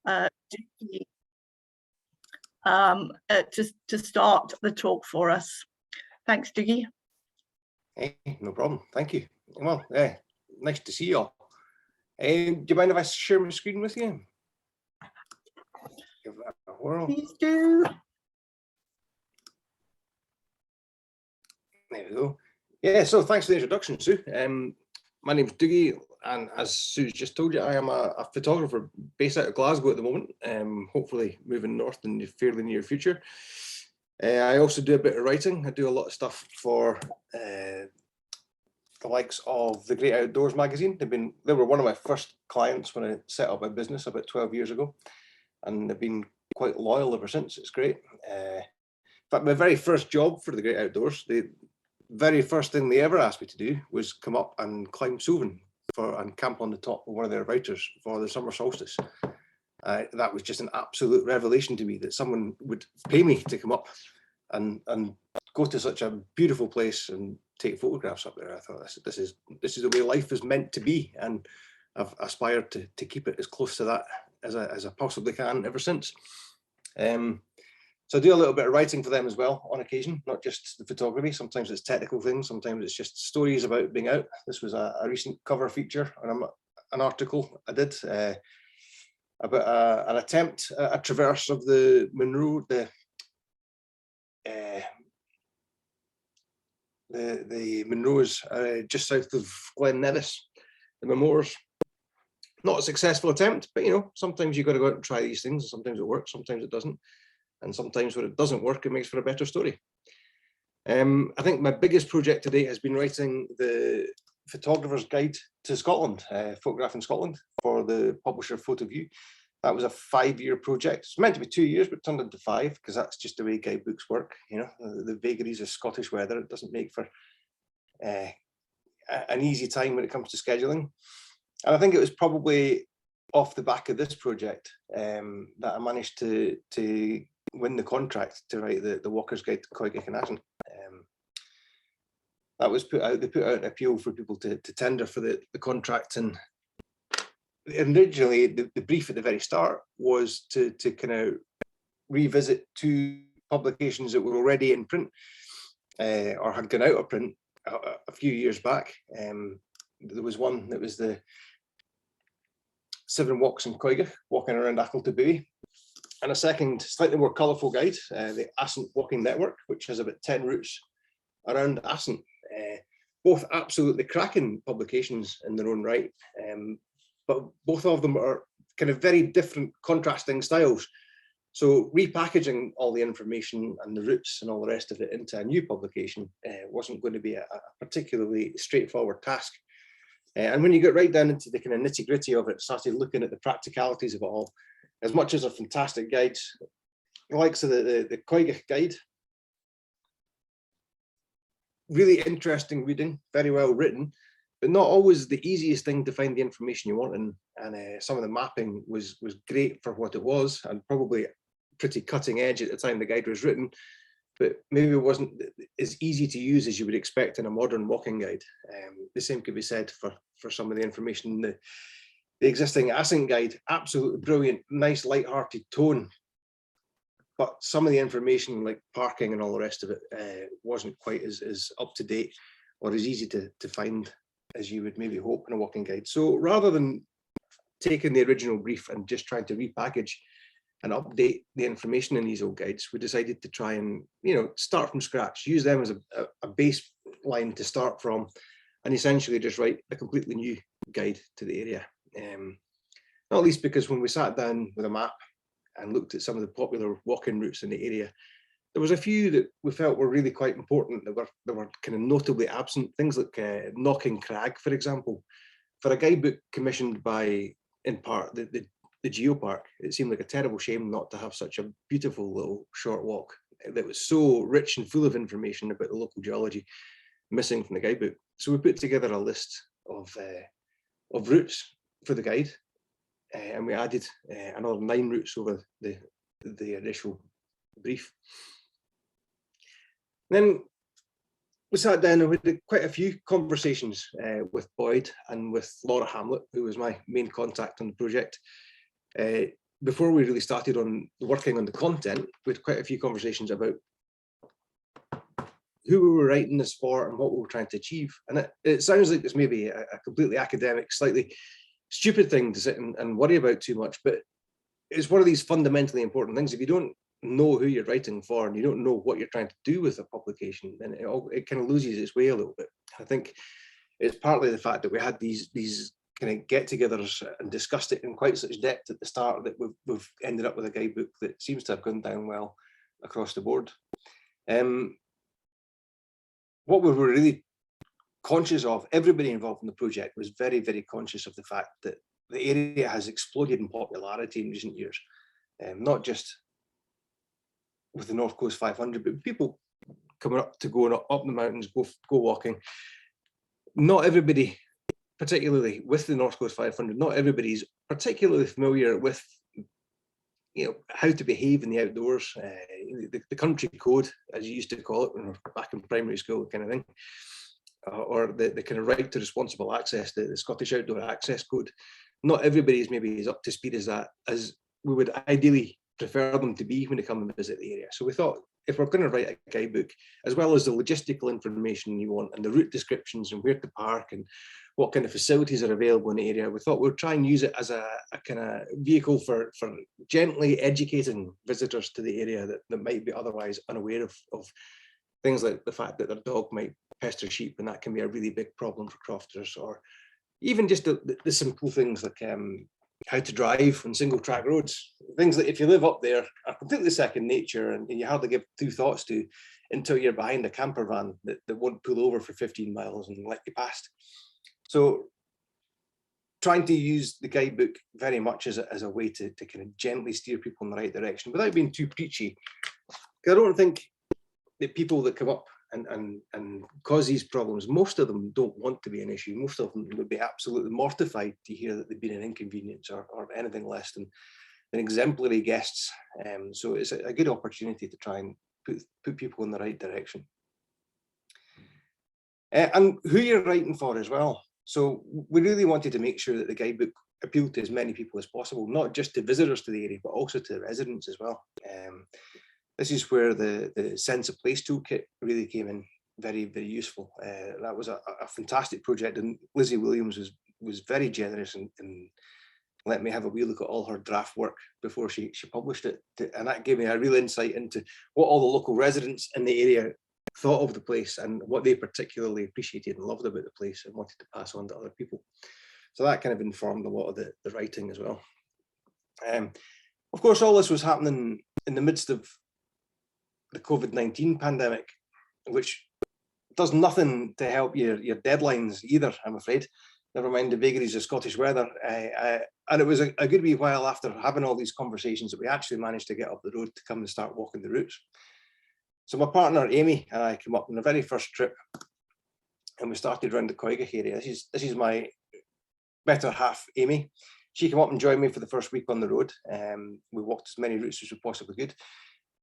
Dougie to start the talk for us. Thanks, Dougie. Hey, no problem. Thank you. Well, nice to see you all. Do you mind if I share my screen with you? Give that a whirl. Please do. There we go. Yeah, so thanks for the introduction, Sue. My name's Dougie, and as Sue's just told you, I am a photographer based out of Glasgow at the moment, hopefully moving north in the fairly near future. I also do a bit of writing. I do a lot of stuff for the likes of the Great Outdoors magazine. They were one of my first clients when I set up my business about 12 years ago, and they've been quite loyal ever since. It's great. In fact, my very first job for the Great Outdoors, the very first thing they ever asked me to do was come up and climb Suvan and camp on the top of one of their routers for the summer solstice. That was just an absolute revelation to me, that someone would pay me to come up and go to such a beautiful place and take photographs up there. I thought this is the way life is meant to be, and I've aspired to keep it as close to that as I possibly can ever since. So I do a little bit of writing for them as well on occasion, not just the photography. Sometimes it's technical things, sometimes it's just stories about being out. This was a recent cover feature on an article I did about an attempt at a traverse of the Munro, the Munros just south of Glen Nevis, the Mamors. Not a successful attempt, but you know, sometimes you've got to go out and try these things, and sometimes it works, sometimes it doesn't. And sometimes when it doesn't work, it makes for a better story. I think my biggest project to date has been writing the photographer's guide to Scotland, photographing Scotland, for the publisher PhotoView. That was a 5-year project. It's meant to be 2 years, but turned into 5 because that's just the way guidebooks work. You know, the vagaries of Scottish weather, it doesn't make for an easy time when it comes to scheduling. And I think it was probably off the back of this project that I managed to win the contract to write the Walker's Guide to Coigach Assynt. That was put out. They put out an appeal for people to tender for the contract, and originally the brief at the very start was to kind of revisit 2 publications that were already in print or had gone out of print a few years back. There was one that was the 7 Walks in Coigach, walking around Achill to Bowie, and a second, slightly more colourful guide, the Assynt Walking Network, which has about 10 routes around Assynt. Both absolutely cracking publications in their own right, but both of them are kind of very different, contrasting styles. So repackaging all the information and the routes and all the rest of it into a new publication wasn't going to be a particularly straightforward task. And when you get right down into the kind of nitty gritty of it, started looking at the practicalities of it all, as much as a fantastic guides, the likes of the Coigach guide, really interesting reading, very well written, but not always the easiest thing to find the information you want. And some of the mapping was great for what it was, and probably pretty cutting edge at the time the guide was written, but maybe it wasn't as easy to use as you would expect in a modern walking guide. The same could be said for some of the information in the existing Assynt guide. Absolutely brilliant, nice light-hearted tone, but some of the information like parking and all the rest of it wasn't quite as up to date or as easy to find as you would maybe hope in a walking guide. So rather than taking the original brief and just trying to repackage and update the information in these old guides, we decided to try and, you know, start from scratch, use them as a baseline to start from, and essentially just write a completely new guide to the area. Not least because when we sat down with a map and looked at some of the popular walking routes in the area, there was a few that we felt were really quite important that were kind of notably absent. Things like Knocking Crag, for example. For a guidebook commissioned by, in part, the Geopark, it seemed like a terrible shame not to have such a beautiful little short walk that was so rich and full of information about the local geology missing from the guidebook. So we put together a list of routes for the guide, and we added another 9 routes over the initial brief. Then we sat down and we did quite a few conversations with Boyd and with Laura Hamlet, who was my main contact on the project. before we really started on working on the content, we had quite a few conversations about who we were writing this for and what we were trying to achieve. And it sounds like it's maybe a completely academic, slightly stupid thing to sit and worry about too much, but it's one of these fundamentally important things. If you don't know who you're writing for and you don't know what you're trying to do with a publication, then it kind of loses its way a little bit. I think it's partly the fact that we had these kind of get-togethers and discussed it in quite such depth at the start that we've ended up with a guidebook that seems to have gone down well across the board. What we were really conscious of, everybody involved in the project was very, very conscious of the fact that the area has exploded in popularity in recent years, not just with the North Coast 500, but people coming up to go up the mountains, go walking. Not everybody, particularly with the North Coast 500, not everybody's particularly familiar with, you know, how to behave in the outdoors, the country code, as you used to call it when we were back in primary school, kind of thing, or the kind of right to responsible access, the Scottish Outdoor Access Code. Not everybody's maybe as up to speed as that, as we would ideally prefer them to be when they come and visit the area. So we thought, if we're going to write a guidebook, as well as the logistical information you want and the route descriptions and where to park and what kind of facilities are available in the area, we thought we'd try and use it as a kind of vehicle for gently educating visitors to the area that might be otherwise unaware of things like the fact that their dog might pester sheep, and that can be a really big problem for crofters, or even just the simple things like how to drive on single track roads. Things that if you live up there are completely second nature and you hardly give two thoughts to until you're behind a camper van that won't pull over for 15 miles and let you past. So trying to use the guidebook very much as a way to kind of gently steer people in the right direction without being too preachy. I don't think that people that come up and cause these problems, most of them don't want to be an issue. Most of them would be absolutely mortified to hear that they've been an inconvenience or anything less than exemplary guests. So it's a good opportunity to try and put people in the right direction. And who you're writing for as well. So we really wanted to make sure that the guidebook appealed to as many people as possible, not just to visitors to the area, but also to the residents as well. This is where the Sense of Place toolkit really came in very, very useful. That was a fantastic project, and Lizzie Williams was very generous and let me have a wee look at all her draft work before she published it. And that gave me a real insight into what all the local residents in the area thought of the place and what they particularly appreciated and loved about the place and wanted to pass on to other people. So that kind of informed a lot of the writing as well. Of course, all this was happening in the midst of the COVID-19 pandemic, which does nothing to help your deadlines either, I'm afraid. Never mind the vagaries of Scottish weather. And it was a good wee while after having all these conversations that we actually managed to get up the road to come and start walking the routes. So my partner Amy and I came up on the very first trip, and we started around the Coigach area. This is my better half, Amy. She came up and joined me for the first week on the road. We walked as many routes as we possibly could.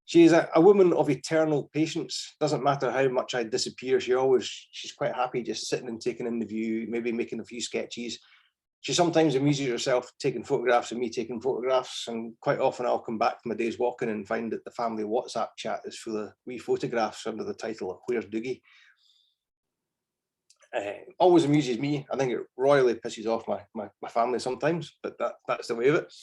She's a woman of eternal patience. Doesn't matter how much I disappear, she's quite happy just sitting and taking in the view, maybe making a few sketches. She sometimes amuses herself taking photographs of me taking photographs, and quite often I'll come back from my day's walking and find that the family WhatsApp chat is full of wee photographs under the title of "Where's Dougie?" Always amuses me. I think it royally pisses off my family sometimes, but that's the way of it.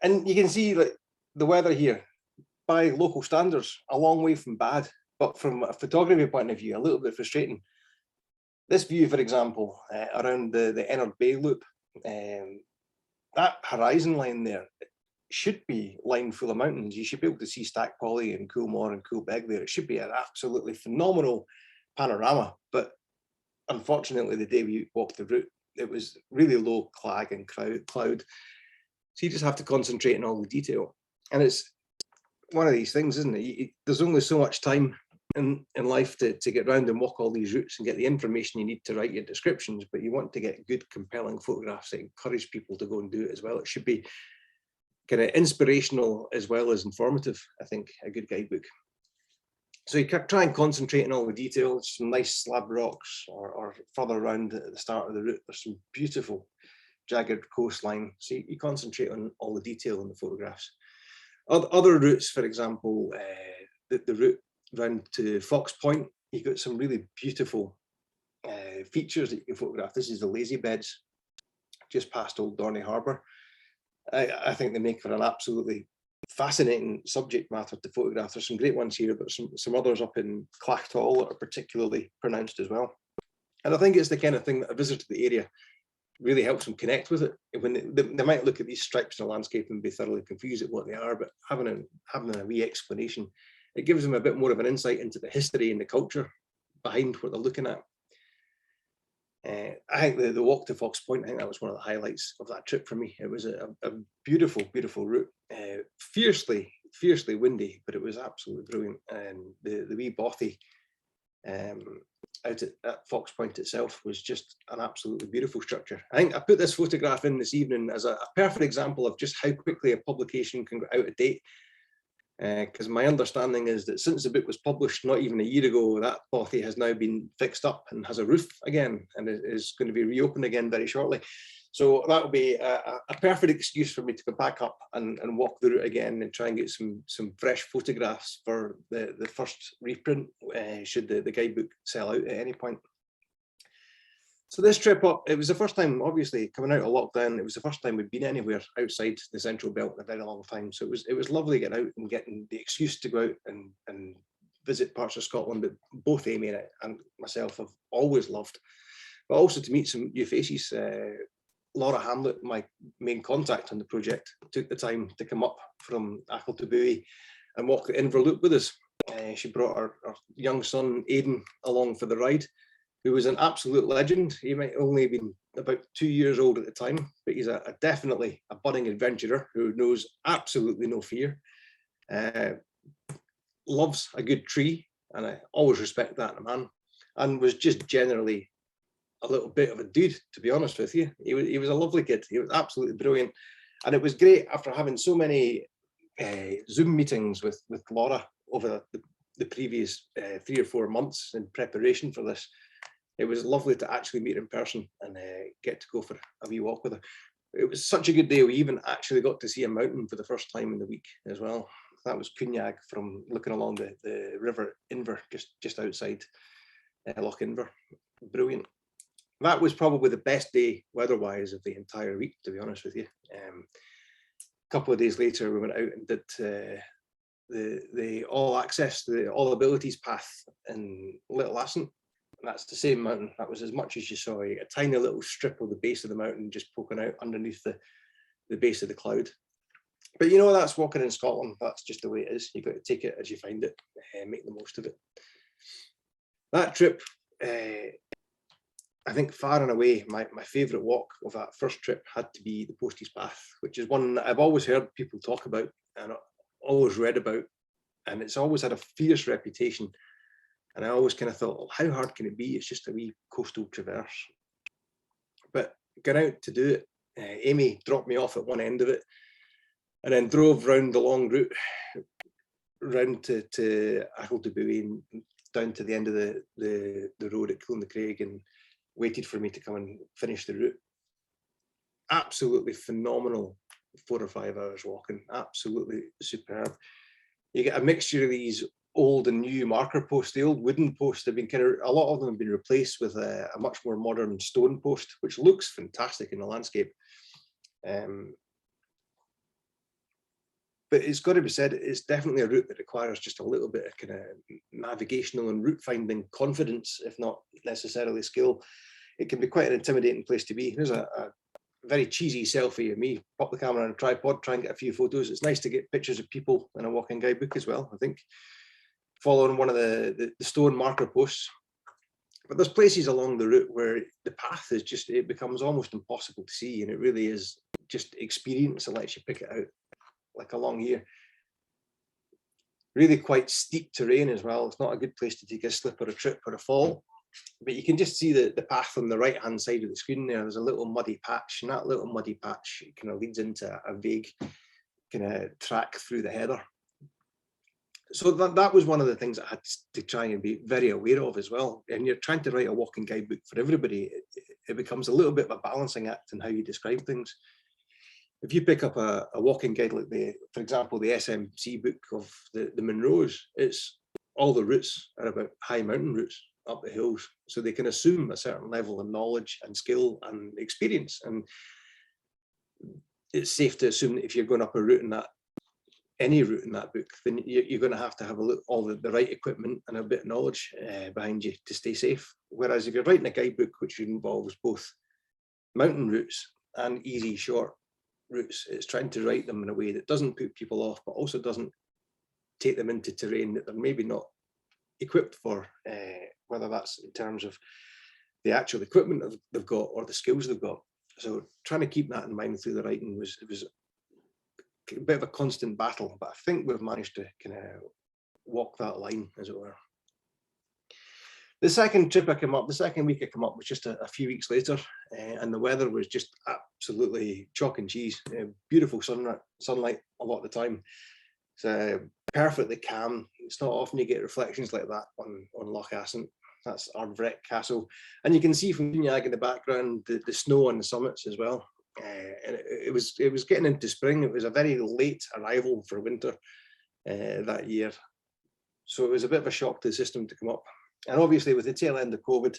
And you can see like the weather here, by local standards, a long way from bad, but from a photography point of view, a little bit frustrating. This view, for example, around the Ennard Bay Loop, that horizon line there should be lined full of mountains. You should be able to see Stack Polly and Coolmore and Coolbeg there. It should be an absolutely phenomenal panorama, but unfortunately, the day we walked the route, it was really low clag and cloud. So you just have to concentrate on all the detail. And it's one of these things, isn't it? There's only so much time in life to get around and walk all these routes and get the information you need to write your descriptions, but you want to get good, compelling photographs that encourage people to go and do it as well. It should be kind of inspirational as well as informative, I think, a good guidebook. So you can try and concentrate on all the details, some nice slab rocks, or further around at the start of the route, there's some beautiful jagged coastline. So you concentrate on all the detail in the photographs. Other routes, for example, the route round to Fox Point, you've got some really beautiful features that you can photograph. This is the lazy beds just past Old Dorney Harbour. I think they make for an absolutely fascinating subject matter to photograph. There's some great ones here, but some others up in Clachtall that are particularly pronounced as well. And I think it's the kind of thing that a visitor to the area really helps them connect with it. When they might look at these stripes in the landscape and be thoroughly confused at what they are, but having a wee explanation, it gives them a bit more of an insight into the history and the culture behind what they're looking at. I think the walk to Fox Point, I think that was one of the highlights of that trip for me. It was a beautiful, beautiful route, fiercely windy, but it was absolutely brilliant. And the wee bothy out at Fox Point itself was just an absolutely beautiful structure. I think I put this photograph in this evening as a perfect example of just how quickly a publication can go out of date. Because my understanding is that since the book was published not even a year ago, that bothy has now been fixed up and has a roof again, and it is going to be reopened again very shortly. So that will be a perfect excuse for me to go back up and walk the route again and try and get some fresh photographs for the first reprint, should the guidebook sell out at any point. So this trip up, it was the first time, obviously, coming out of lockdown, it was the first time we'd been anywhere outside the Central Belt in a very long time. So it was lovely getting out and getting the excuse to go out and visit parts of Scotland that both Amy and myself have always loved, but also to meet some new faces. Laura Hamlet, my main contact on the project, took the time to come up from Achill to Buoy and walk the Inver Loop with us. She brought our young son, Aidan, along for the ride, who was an absolute legend. He might only have been about 2 years old at the time, but he's definitely a budding adventurer who knows absolutely no fear. Loves a good tree, and I always respect that in a man, and was just generally a little bit of a dude, to be honest with you. He was a lovely kid. He was absolutely brilliant. And it was great after having so many Zoom meetings with Laura over the previous 3 or 4 months in preparation for this. It was lovely to actually meet her in person and get to go for a wee walk with her. It was such a good day. We even actually got to see a mountain for the first time in the week as well. That was Coigach, from looking along the river Inver, just outside Loch Inver. Brilliant. That was probably the best day weather-wise of the entire week, to be honest with you. A couple of days later, we went out and did the all access, the all abilities path in Little Assynt. That's the same mountain. That was as much as you saw. A tiny little strip of the base of the mountain just poking out underneath the base of the cloud. But you know, that's walking in Scotland. That's just the way it is. You've got to take it as you find it, make the most of it. That trip, I think far and away, my favourite walk of that first trip had to be the Posties Path, which is one that I've always heard people talk about and always read about. And it's always had a fierce reputation. And I always kind of thought, well, how hard can it be? It's just a wee coastal traverse. But got out to do it. Amy dropped me off at one end of it and then drove round the long route, round to Achill to Buoy and down to the end of the road at Clonacraig and waited for me to come and finish the route. Absolutely phenomenal 4 or 5 hours walking, absolutely superb. You get a mixture of these old and new marker posts. The old wooden posts have been a lot of them have been replaced with a much more modern stone post, which looks fantastic in the landscape. But it's got to be said, it's definitely a route that requires just a little bit of kind of navigational and route finding confidence, if not necessarily skill. It can be quite an intimidating place to be. There's a very cheesy selfie of me, pop the camera on a tripod, try and get a few photos. It's nice to get pictures of people in a walking guidebook as well, I think, following one of the stone marker posts. But there's places along the route where the path is just, it becomes almost impossible to see, and it really is just experience that lets you pick it out, like along here. Really quite steep terrain as well. It's not a good place to take a slip or a trip or a fall, but you can just see the path on the right hand side of the screen there. There's a little muddy patch, and that little muddy patch kind of leads into a vague kind of track through the heather. So that was one of the things I had to try and be very aware of as well. And you're trying to write a walking guidebook for everybody. it becomes a little bit of a balancing act in how you describe things. If you pick up a walking guide like for example, the SMC book of the Munros, it's all the routes are about high mountain routes up the hills, so they can assume a certain level of knowledge and skill and experience. And it's safe to assume that if you're going up a route in that, any route in that book, then you're going to have all the right equipment and a bit of knowledge behind you to stay safe. Whereas if you're writing a guidebook which involves both mountain routes and easy short routes, it's trying to write them in a way that doesn't put people off, but also doesn't take them into terrain that they're maybe not equipped for, whether that's in terms of the actual equipment they've got or the skills they've got. So trying to keep that in mind through the writing was a bit of a constant battle, but I think we've managed to kind of walk that line, as it were. The second trip I came up, the second week I came up was just a few weeks later, and the weather was just absolutely chalk and cheese. Beautiful sunlight a lot of the time. It's perfectly calm. It's not often you get reflections like that on Loch Assynt. That's Our Castle, and you can see from Coigach in the background the snow on the summits as well. And it was getting into spring. It was a very late arrival for winter that year, so it was a bit of a shock to the system to come up. And obviously, with the tail end of COVID,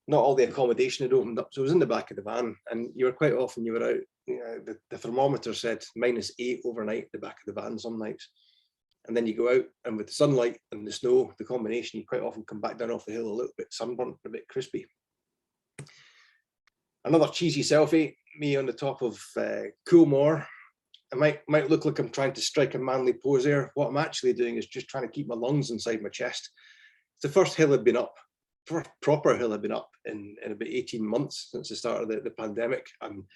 not all the accommodation had opened up, so it was in the back of the van, and you were quite often you were out. You know, the thermometer said -8 overnight at the back of the van some nights. And then you go out, and with the sunlight and the snow, the combination, you quite often come back down off the hill a little bit sunburnt, a bit crispy. Another cheesy selfie, me on the top of Coolmore. I might look like I'm trying to strike a manly pose there. What I'm actually doing is just trying to keep my lungs inside my chest. It's the first hill I've been up, first proper hill I've been up in about 18 months since the start of the pandemic. I'm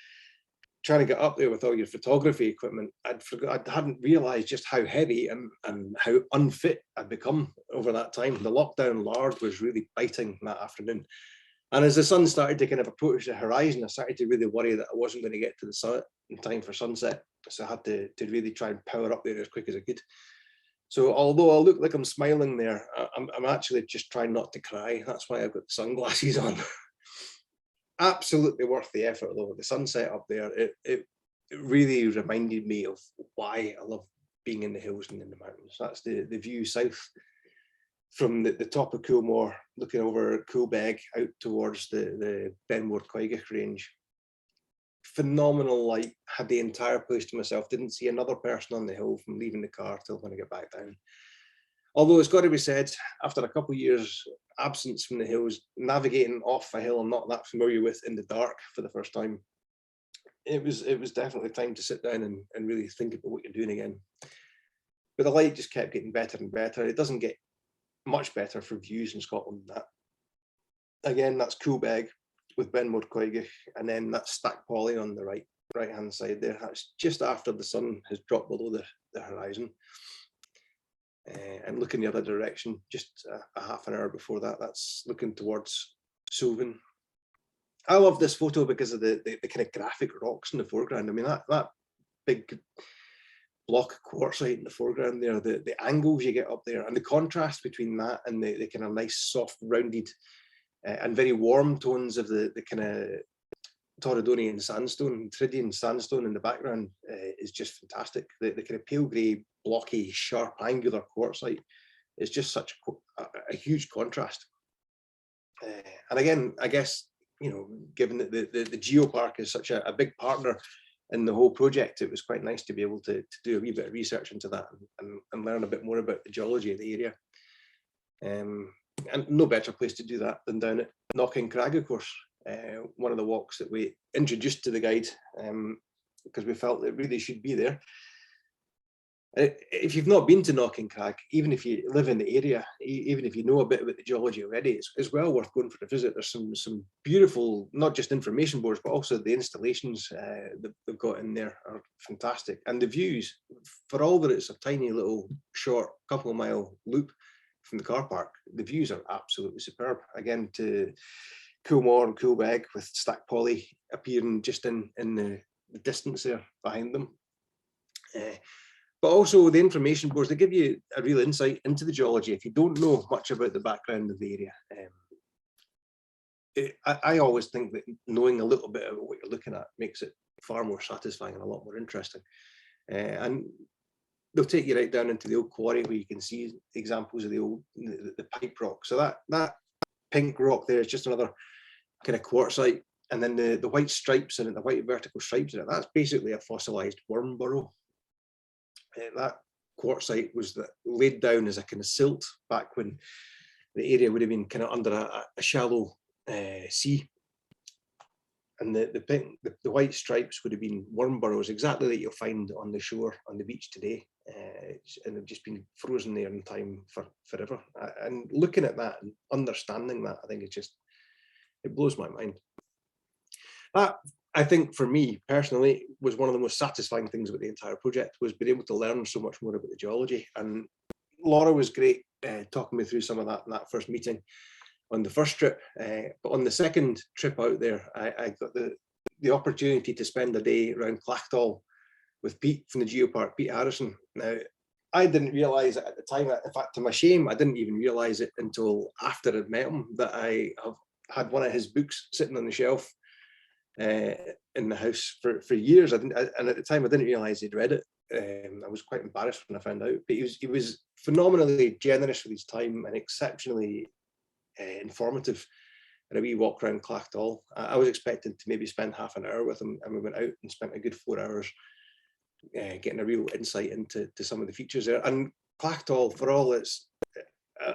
trying to get up there with all your photography equipment. I hadn't realized just how heavy and how unfit I'd become over that time. The lockdown lard was really biting that afternoon. And as the sun started to kind of approach the horizon, I started to really worry that I wasn't going to get to the summit in time for sunset. So I had to really try and power up there as quick as I could. So although I look like I'm smiling there, I'm actually just trying not to cry. That's why I've got the sunglasses on. Absolutely worth the effort though. The sunset up there, it really reminded me of why I love being in the hills and in the mountains. That's the view south from the top of Coolmore, looking over Coolbeg out towards the Benmore Coigach range. Phenomenal light, had the entire place to myself, didn't see another person on the hill from leaving the car till when I get back down. Although it's got to be said, after a couple of years absence from the hills, navigating off a hill I'm not that familiar with in the dark for the first time, it was definitely time to sit down and really think about what you're doing again. But the light just kept getting better and better. It doesn't get much better for views in Scotland than that. Again, that's Coolbeg with Benmore Coigach, and then that's Stack Polly on the right hand side there. That's just after the sun has dropped below the horizon. And looking the other direction, just a half an hour before that, that's looking towards Sylvan. I love this photo because of the kind of graphic rocks in the foreground. I mean, that big block of quartzite in the foreground there, the angles you get up there, and the contrast between that and the kind of nice, soft, rounded, and very warm tones of the kind of Torridonian sandstone, Tridian sandstone in the background is just fantastic. The kind of pale grey, blocky, sharp, angular quartzite is just such a huge contrast. And again, I guess, you know, given that the geopark is such a big partner in the whole project, it was quite nice to be able to do a wee bit of research into that and learn a bit more about the geology of the area. And no better place to do that than down at Knocking Crag, of course. One of the walks that we introduced to the guide because we felt it really should be there. If you've not been to Knocking Crag, even if you live in the area, even if you know a bit about the geology already, it's well worth going for a visit. There's some beautiful, not just information boards, but also the installations that they've got in there are fantastic. And the views, for all that it's a tiny little short couple of mile loop from the car park, the views are absolutely superb. Again, to Coolmore and Coolbeg with Stack Polly appearing just in the distance there behind them. But also the information boards, they give you a real insight into the geology if you don't know much about the background of the area. I always think that knowing a little bit about what you're looking at makes it far more satisfying and a lot more interesting. And they'll take you right down into the old quarry where you can see examples of the pipe rock. So that pink rock there is just another kind of quartzite, and then the white stripes in it, the white vertical stripes in it, that's basically a fossilized worm burrow. That quartzite was laid down as a kind of silt back when the area would have been kind of under a shallow sea, and the white stripes would have been worm burrows, exactly that you'll find on the shore on the beach today, and they've just been frozen there in time forever. And looking at that and understanding that, I think it blows my mind. That, I think, for me personally, was one of the most satisfying things about the entire project, was being able to learn so much more about the geology. And Laura was great talking me through some of that in that first meeting on the first trip, but on the second trip out there, I got the opportunity to spend a day around Clachtall with Pete from the Geopark, Pete Harrison. Now, I didn't realise it at the time. In fact, to my shame, I didn't even realise it until after I'd met him, that I have had one of his books sitting on the shelf in the house for years. And at the time, I didn't realise he'd read it. I was quite embarrassed when I found out, but he was phenomenally generous with his time and exceptionally informative. And a wee walk around Clachtall. I was expecting to maybe spend half an hour with him, and we went out and spent a good 4 hours getting a real insight into some of the features there. And Clachtall, for all it's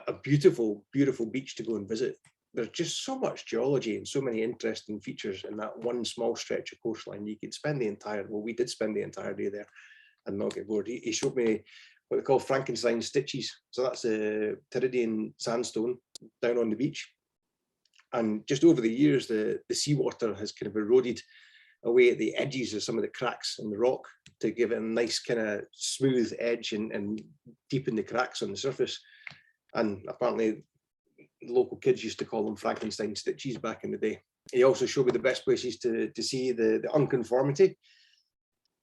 a beautiful, beautiful beach to go and visit, there's just so much geology and so many interesting features in that one small stretch of coastline. You could spend we did spend the entire day there and not get bored. He showed me what they call Frankenstein stitches. So that's a Pteridian sandstone down on the beach. And just over the years, the seawater has kind of eroded away at the edges of some of the cracks in the rock to give it a nice kind of smooth edge and deepen the cracks on the surface. And apparently local kids used to call them Frankenstein stitches back in the day. He also showed me the best places to see the unconformity.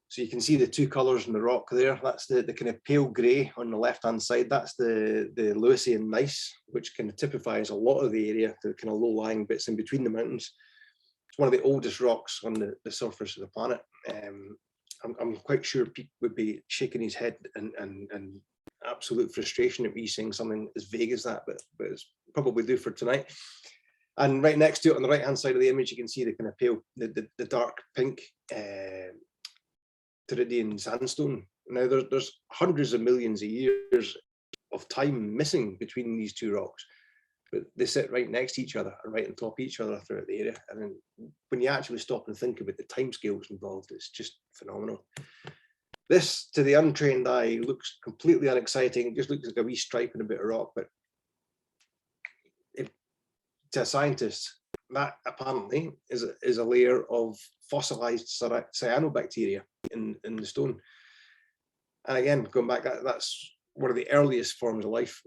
So you can see the two colours in the rock there. That's the kind of pale grey on the left-hand side. That's the Lewisian gneiss, which kind of typifies a lot of the area, the kind of low-lying bits in between the mountains. It's one of the oldest rocks on the surface of the planet. I'm quite sure Pete would be shaking his head and absolute frustration at me saying something as vague as that, but it's probably due for tonight. And right next to it on the right-hand side of the image, you can see the kind of pale, the dark pink Pteridian sandstone. Now there's hundreds of millions of years of time missing between these two rocks, but they sit right next to each other and right on top of each other throughout the area. And then when you actually stop and think about the timescales involved, it's just phenomenal. This, to the untrained eye, looks completely unexciting. It just looks like a wee stripe and a bit of rock, but to a scientist, that apparently is a layer of fossilized cyanobacteria in the stone. And again, going back, that's one of the earliest forms of life,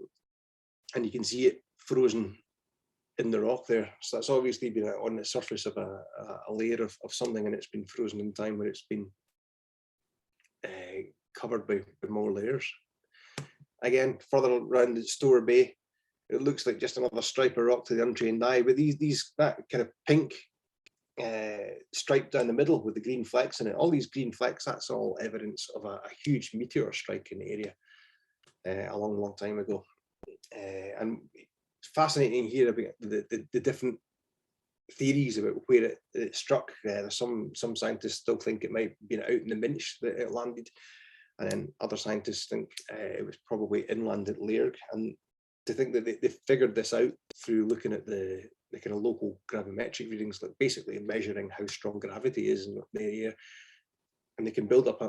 and you can see it frozen in the rock there. So that's obviously been on the surface of a layer of something, and it's been frozen in time where it's been covered by more layers. Again, further around the Stour Bay, it looks like just another stripe of rock to the untrained eye, but that kind of pink stripe down the middle with the green flecks in it, all these green flecks, that's all evidence of a huge meteor strike in the area a long time ago. And it's fascinating here about the different theories about where it struck. Some scientists still think it might have been out in the Minch that it landed, and then other scientists think it was probably inland at Lairg. And to think that they figured this out through looking at the kind of local gravimetric readings, like basically measuring how strong gravity is in the area, and they can build up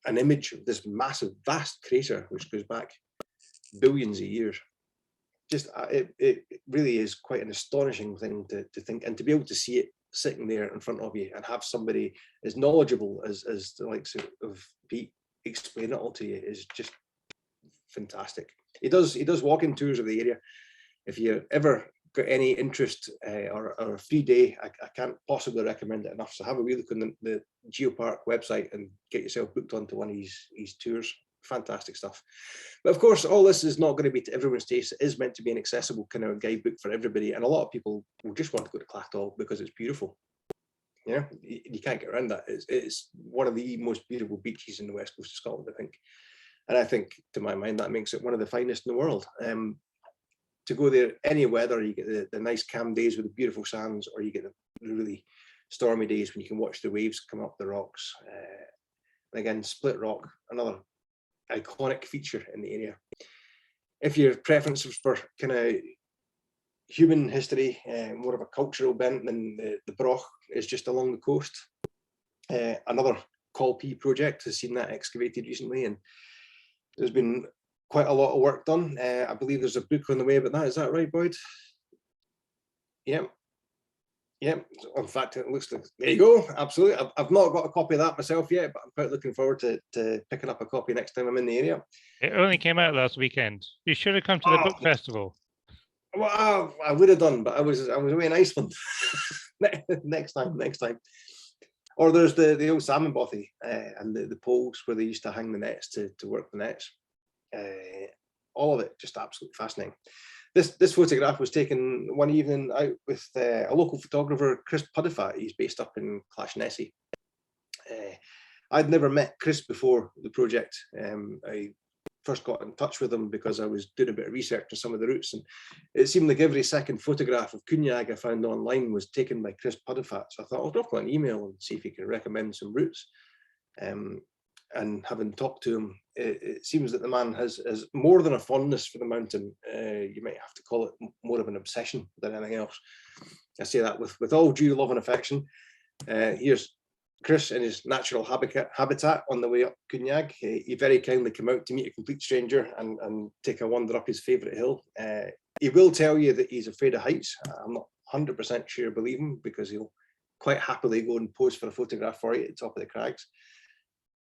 an image of this massive, vast crater which goes back billions of years. Just it really is quite an astonishing thing to think, and to be able to see it sitting there in front of you and have somebody as knowledgeable as the likes of Pete explain it all to you is just fantastic. He does walking tours of the area. If you ever got any interest or a free day, I can't possibly recommend it enough. So have a wee look on the Geopark website and get yourself booked onto one of his tours. fantastic stuff. But of course, all this is not going to be to everyone's taste. It is meant to be an accessible kind of guidebook for everybody. And a lot of people will just want to go to Clachtall because it's beautiful. Yeah, you can't get around that. It's one of the most beautiful beaches in the west coast of Scotland, I think. And I think, to my mind, that makes it one of the finest in the world. To go there any weather, you get the nice calm days with the beautiful sands, or you get the really stormy days when you can watch the waves come up the rocks. Again, Split Rock, another iconic feature in the area. If your preference is for kind of human history, more of a cultural bent, then the Broch is just along the coast. Another CALLP project has seen that excavated recently, and there's been quite a lot of work done. I believe there's a book on the way about that. Is that right, Boyd? Yep. Yep. In fact, it looks like, there you go. Absolutely. I've not got a copy of that myself yet, but I'm quite looking forward to picking up a copy next time I'm in the area. It only came out last weekend. You should have come to the book festival. Well, I would have done, but I was away in Iceland. next time. Or there's the old salmon bothy and the poles where they used to hang the nets to work the nets. All of it just absolutely fascinating. This photograph was taken one evening out with a local photographer, Chris Puddifat. He's based up in Clashnessie. I'd never met Chris before the project. I first got in touch with him because I was doing a bit of research on some of the routes, and it seemed like every second photograph of Coigach I found online was taken by Chris Puddifat. So I thought I'll drop him an email and see if he can recommend some routes. And having talked to him, it seems that the man has more than a fondness for the mountain. You might have to call it more of an obsession than anything else. I say that with all due love and affection. Here's Chris in his natural habitat on the way up Coigach. He very kindly came out to meet a complete stranger and take a wander up his favourite hill. He will tell you that he's afraid of heights. I'm not 100% sure I believe him, because he'll quite happily go and pose for a photograph for you at the top of the crags.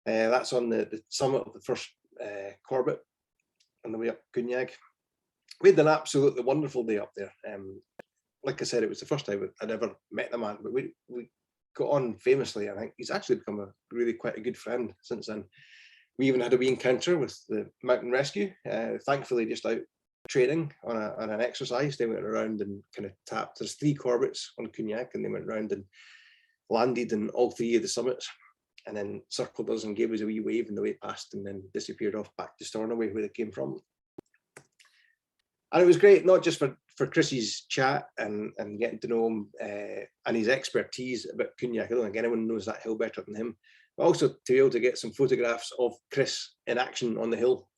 That's on the summit of the first Corbett on the way up Coigach. We had an absolutely wonderful day up there. Like I said, it was the first time I'd ever met the man, but we got on famously. I think he's actually become quite a good friend since then. We even had a wee encounter with the mountain rescue. Thankfully, just out training on an exercise, they went around and kind of tapped. There's 3 Corbetts on Coigach, and they went around and landed in all 3 of the summits, and then circled us and gave us a wee wave on the way past, and then disappeared off back to Stornoway where they came from. And it was great, not just for Chrissy's chat and getting to know him and his expertise about Coigach. I don't think anyone knows that hill better than him, but also to be able to get some photographs of Chris in action on the hill.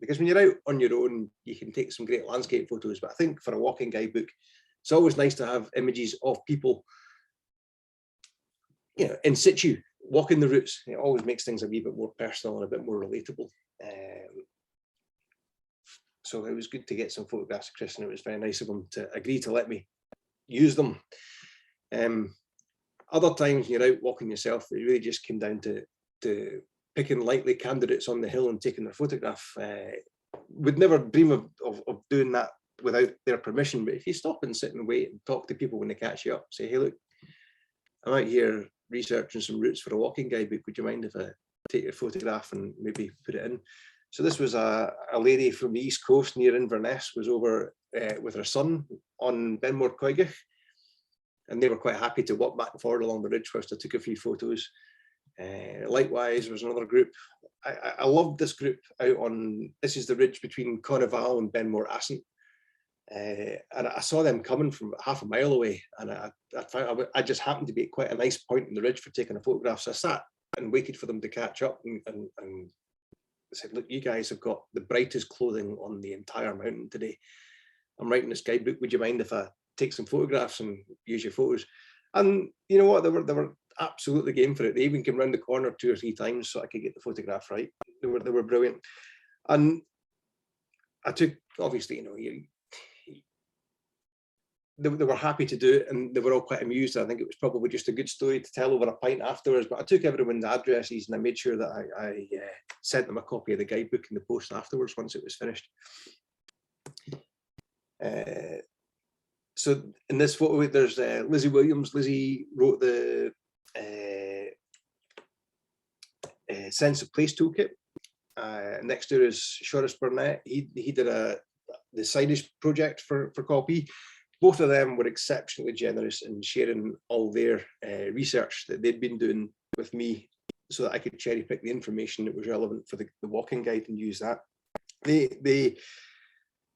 Because when you're out on your own, you can take some great landscape photos, but I think for a walking guidebook, it's always nice to have images of people, in situ, walking the routes. It always makes things a wee bit more personal and a bit more relatable. So it was good to get some photographs of Chris, and it was very nice of him to agree to let me use them. Other times when you're out walking yourself, it really just came down to picking likely candidates on the hill and taking their photograph. Would never dream of doing that without their permission, but if you stop and sit and wait and talk to people when they catch you up, say, hey, look, I'm out here researching some routes for a walking guidebook, would you mind if I take your photograph and maybe put it in? So this was a lady from the East Coast near Inverness, was over with her son on Benmore Coigach, and they were quite happy to walk back and forward along the ridge whilst I took a few photos. Likewise, there was another group. I loved this group out on, this is the ridge between Conneval and Benmore Assynt. And I saw them coming from half a mile away, and I just happened to be at quite a nice point in the ridge for taking a photograph. So I sat and waited for them to catch up and said, look, you guys have got the brightest clothing on the entire mountain today. I'm writing this guidebook. Would you mind if I take some photographs and use your photos? And you know what? They were absolutely game for it. They even came round the corner 2 or 3 times so I could get the photograph right. They were brilliant. And I took, obviously, they were happy to do it, and they were all quite amused. I think it was probably just a good story to tell over a pint afterwards, but I took everyone's addresses and I made sure that I sent them a copy of the guidebook in the post afterwards once it was finished. So in this photo, there's Lizzie Williams. Lizzie wrote the Sense of Place toolkit. next door is Shoris Burnett. He did the Signage project for CALLP. Both of them were exceptionally generous in sharing all their research that they'd been doing with me, so that I could cherry pick the information that was relevant for the walking guide and use that. They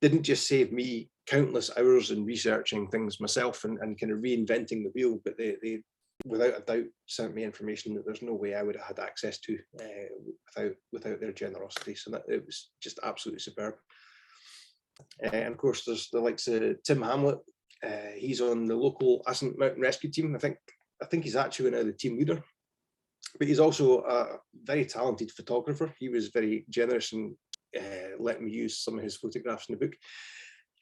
didn't just save me countless hours in researching things myself and kind of reinventing the wheel, but they without a doubt sent me information that there's no way I would have had access to without their generosity. So that it was just absolutely superb. And of course, there's the likes of Tim Hamlet. He's on the local Assynt Mountain Rescue team. I think he's actually now the team leader, but he's also a very talented photographer. He was very generous and letting me use some of his photographs in the book.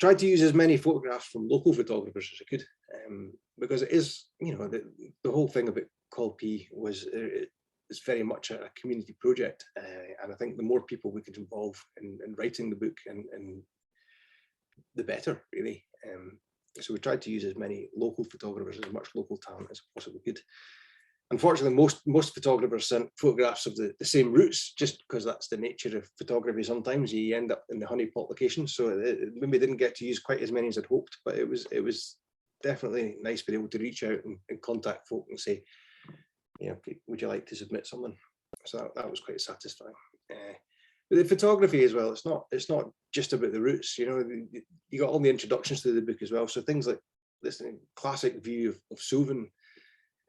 Tried to use as many photographs from local photographers as I could, because it is, you know, the whole thing about CALLP was it's very much a community project, and I think the more people we could involve in writing the book, and the better, really. So we tried to use as many local photographers, as much local talent as possibly could. Unfortunately, most photographers sent photographs of the same routes, just because that's the nature of photography. Sometimes you end up in the honeypot location, so it maybe didn't get to use quite as many as I'd hoped, but it was definitely nice being able to reach out and contact folk and say, you know, would you like to submit someone? So that was quite satisfying. But the photography as well, it's not just about the routes. You know, you got all the introductions to the book as well. So things like this classic view of Suvan.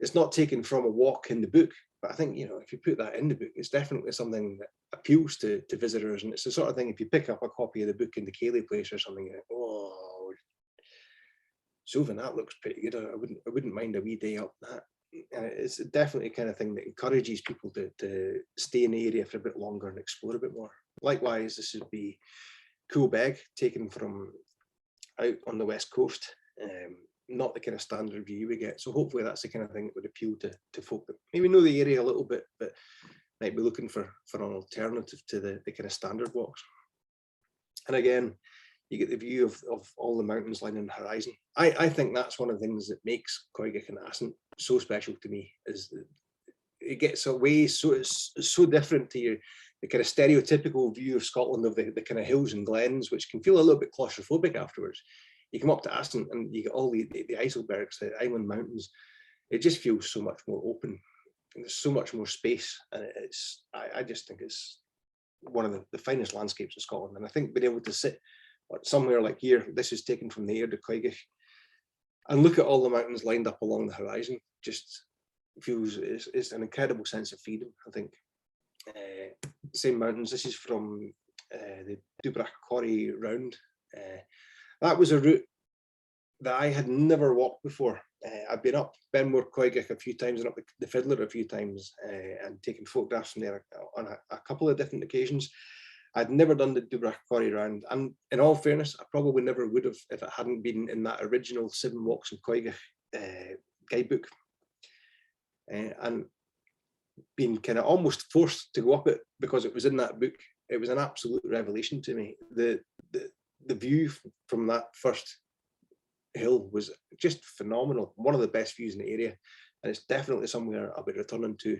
It's not taken from a walk in the book, but I think, you know, if you put that in the book, it's definitely something that appeals to visitors. And it's the sort of thing, if you pick up a copy of the book in the Cayley place or something, you're like, oh, Suvan, that looks pretty good. I wouldn't mind a wee day up that. And it's definitely the kind of thing that encourages people to stay in the area for a bit longer and explore a bit more. Likewise, this would be Coigach, taken from out on the west coast. Not the kind of standard view we get. So hopefully that's the kind of thing that would appeal to folk that maybe know the area a little bit, but might be looking for an alternative to the kind of standard walks. And again, you get the view of all the mountains lining the horizon. I think that's one of the things that makes Coigach and Assynt so special to me, is that it gets away, so it's so different to the kind of stereotypical view of Scotland of the kind of hills and glens, which can feel a little bit claustrophobic afterwards. You come up to Assynt and you get all the Eiselbergs, the island mountains. It just feels so much more open, and there's so much more space, and I just think it's one of the finest landscapes of Scotland. And I think being able to sit somewhere like here, this is taken from the Air de Coigach, and look at all the mountains lined up along the horizon, just feels it's an incredible sense of freedom. I think same mountains. This is from the Dougie Cunningham round. That was a route that I had never walked before. I've been up Benmore Coigach a few times and up the Fiddler a few times, and taken photographs from there on a couple of different occasions. I'd never done the Dougie Cunningham round, and in all fairness, I probably never would have if it hadn't been in that original 7 Walks in Coigach guidebook, and being kind of almost forced to go up it because it was in that book. It was an absolute revelation to me. The view from that first hill was just phenomenal. One of the best views in the area, and it's definitely somewhere I'll be returning to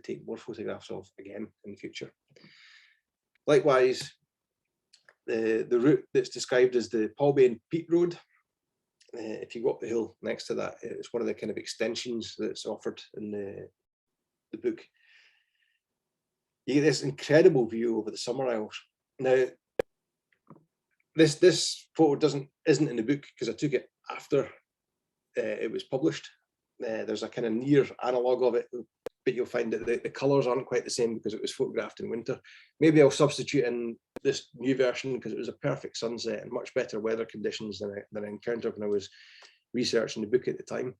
take more photographs of again in the future. Likewise, the route that's described as the Paulby and Peat Road, if you go up the hill next to that, it's one of the kind of extensions that's offered in the book. You get this incredible view over the Summer Isles. Now, this photo isn't in the book because I took it after it was published. There's a kind of near analogue of it, but you'll find that the colours aren't quite the same because it was photographed in winter. Maybe I'll substitute in this new version because it was a perfect sunset and much better weather conditions than I encountered when I was researching the book at the time.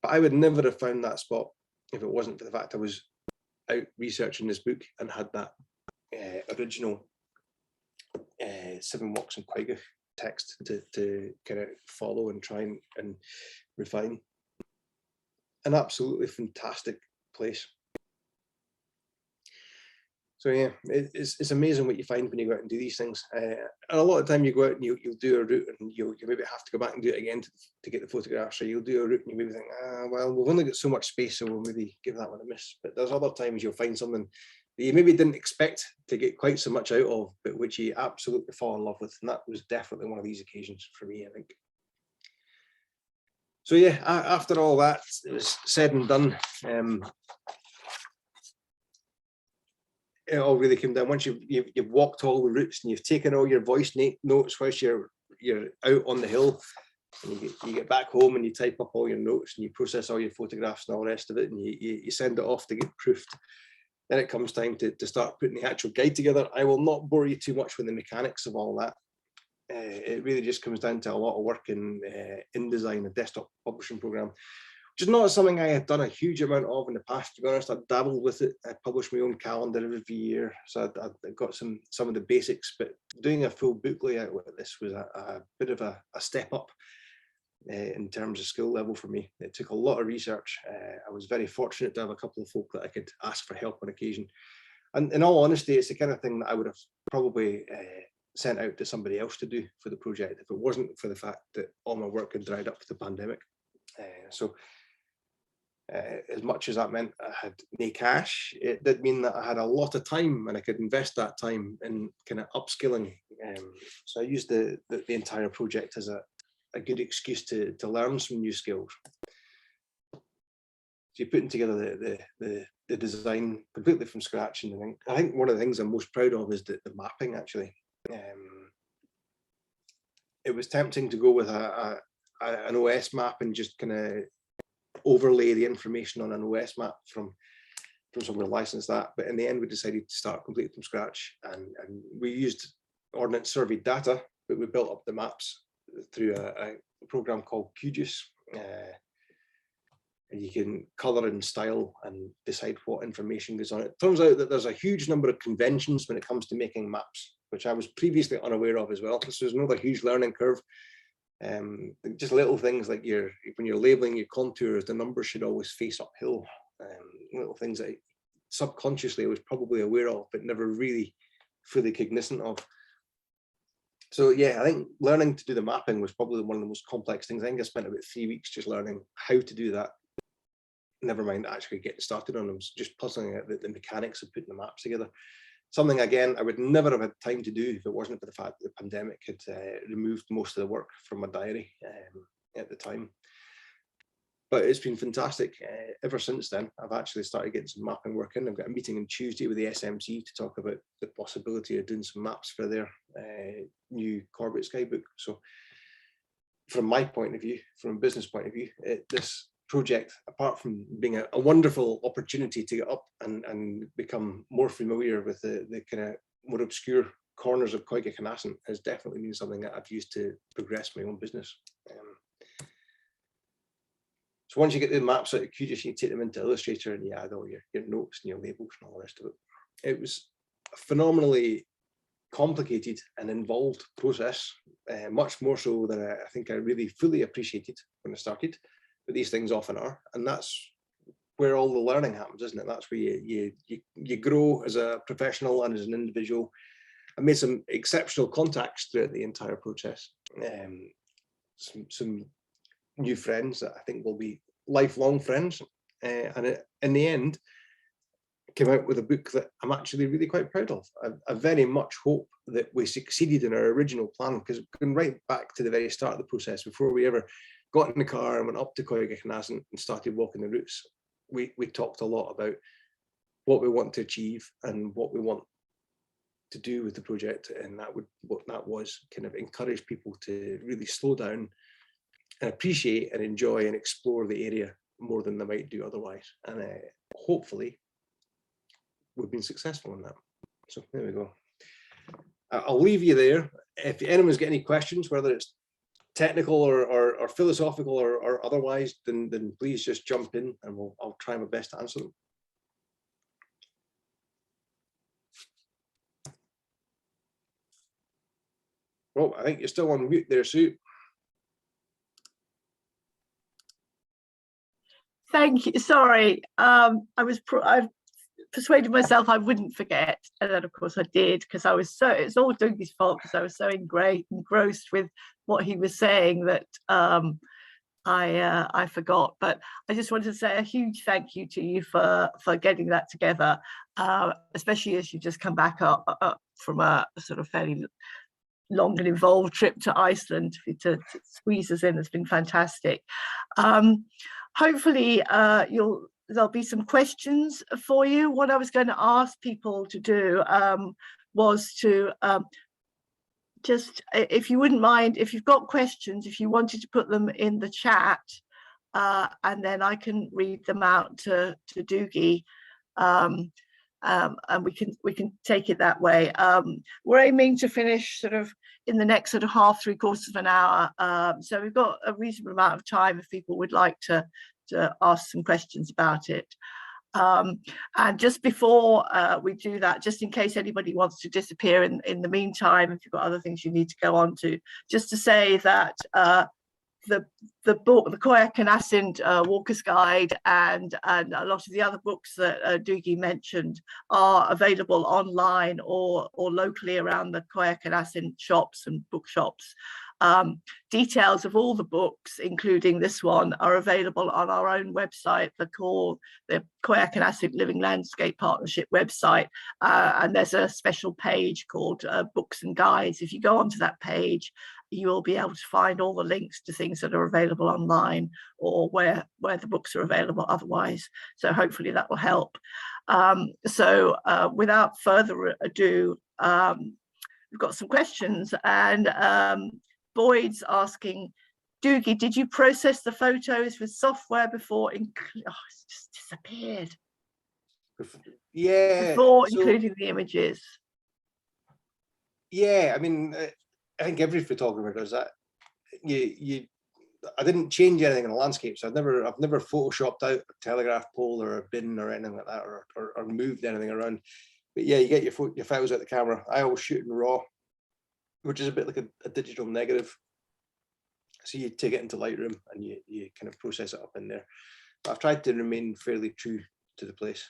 But I would never have found that spot if it wasn't for the fact I was out researching this book and had that original 7 Walks in Coigach text to kind of follow and try and refine. An absolutely fantastic place. So yeah, it's amazing what you find when you go out and do these things. And a lot of time you go out and you'll do a route and you maybe have to go back and do it again to get the photographs. So you'll do a route and you maybe think, well, we've only got so much space, so we'll maybe give that one a miss. But there's other times you'll find something you maybe didn't expect to get quite so much out of, but which you absolutely fall in love with. And that was definitely one of these occasions for me, I think. So yeah, after all that it was said and done, it all really came down. Once you've walked all the routes and you've taken all your voice notes whilst you're out on the hill, and you get back home and you type up all your notes and you process all your photographs and all the rest of it, and you send it off to get proofed. Then it comes time to start putting the actual guide together. I will not bore you too much with the mechanics of all that. It really just comes down to a lot of work in InDesign, a desktop publishing program, which is not something I had done a huge amount of in the past, to be honest. I've dabbled with it. I publish my own calendar every year, so I got some of the basics, but doing a full book layout with this was a bit of a step up in terms of skill level for me. It took a lot of research. I was very fortunate to have a couple of folk that I could ask for help on occasion. And in all honesty, it's the kind of thing that I would have probably sent out to somebody else to do for the project if it wasn't for the fact that all my work had dried up with the pandemic. So as much as that meant I had no cash, it did mean that I had a lot of time and I could invest that time in kind of upskilling. So I used the entire project as a good excuse to learn some new skills. So you're putting together the design completely from scratch, and I think one of the things I'm most proud of is the mapping, actually. It was tempting to go with an OS map and just kind of overlay the information on an OS map from somewhere licensed that, but in the end we decided to start completely from scratch, and we used Ordnance Survey data, but we built up the maps through a program called Coigach. And you can color and style and decide what information goes on it. Turns out that there's a huge number of conventions when it comes to making maps, which I was previously unaware of as well. This was another huge learning curve. Just little things like when you're labeling your contours, the numbers should always face uphill. Little things that subconsciously I was probably aware of, but never really fully cognizant of. So yeah, I think learning to do the mapping was probably one of the most complex things. I think I spent about 3 weeks just learning how to do that. Never mind actually getting started on them, just puzzling out the mechanics of putting the maps together. Something, again, I would never have had time to do if it wasn't for the fact that the pandemic had removed most of the work from my diary at the time. But it's been fantastic. Ever since then, I've actually started getting some mapping work in. I've got a meeting on Tuesday with the SMC to talk about the possibility of doing some maps for their new Corbett Skybook. So from my point of view, from a business point of view, this project, apart from being a wonderful opportunity to get up and become more familiar with the kind of more obscure corners of Coigach Assynt, has definitely been something that I've used to progress my own business. So once you get the maps out of Coigach, you take them into Illustrator and you add all your notes and your labels and all the rest of it. It was a phenomenally complicated and involved process, much more so than I think I really fully appreciated when I started. But these things often are, and that's where all the learning happens, isn't it? That's where you grow as a professional and as an individual. I made some exceptional contacts throughout the entire process. Some new friends that I think will be lifelong friends, and in the end, came out with a book that I'm actually really quite proud of. I very much hope that we succeeded in our original plan, because going right back to the very start of the process, before we ever got in the car and went up to Coigach Assynt and started walking the routes, we talked a lot about what we want to achieve and what we want to do with the project, and what that was kind of encourage people to really slow down and appreciate and enjoy and explore the area more than they might do otherwise. And hopefully we've been successful in that. So there we go. I'll leave you there. If anyone's got any questions, whether it's technical or philosophical or otherwise, then please just jump in and I'll try my best to answer them. Well, I think you're still on mute there, Sue. Thank you. Sorry, I've persuaded myself I wouldn't forget, and then of course I did, because I was so, it's all Dougie's fault, because I was so engrossed with what he was saying that I forgot, but I just wanted to say a huge thank you to you for getting that together, especially as you just come back up from a sort of fairly long and involved trip to Iceland. To squeeze us in has been fantastic. Hopefully there'll be some questions for you. What I was going to ask people to do was to just, if you wouldn't mind, if you've got questions, if you wanted to put them in the chat, and then I can read them out to Dougie, and we can take it that way. We're aiming to finish sort of in the next sort of half, 3/4 of an hour, so we've got a reasonable amount of time if people would like to ask some questions about it. And just before we do that, just in case anybody wants to disappear in the meantime, if you've got other things you need to go on to, just to say that the book, the Coigach Assynt Walker's Guide, and a lot of the other books that Dougie mentioned are available online or locally around the Coigach Assynt shops and bookshops. Details of all the books, including this one, are available on our own website, the Coigach Assynt Living Landscape Partnership website, and there's a special page called Books and Guides. If you go onto that page, you will be able to find all the links to things that are available online or where the books are available otherwise. So hopefully that will help. Without further ado, we've got some questions, and Boyd's asking, Dougie, did you process the photos with software before? Oh, it's just disappeared. Yeah. Before including the images. Yeah, I mean, I think every photographer does that. I didn't change anything in the landscape, so I've never photoshopped out a telegraph pole or a bin or anything like that, or moved anything around. But yeah, you get your files out the camera. I always shoot in RAW, which is a bit like a digital negative. So you take it into Lightroom and you kind of process it up in there. But I've tried to remain fairly true to the place.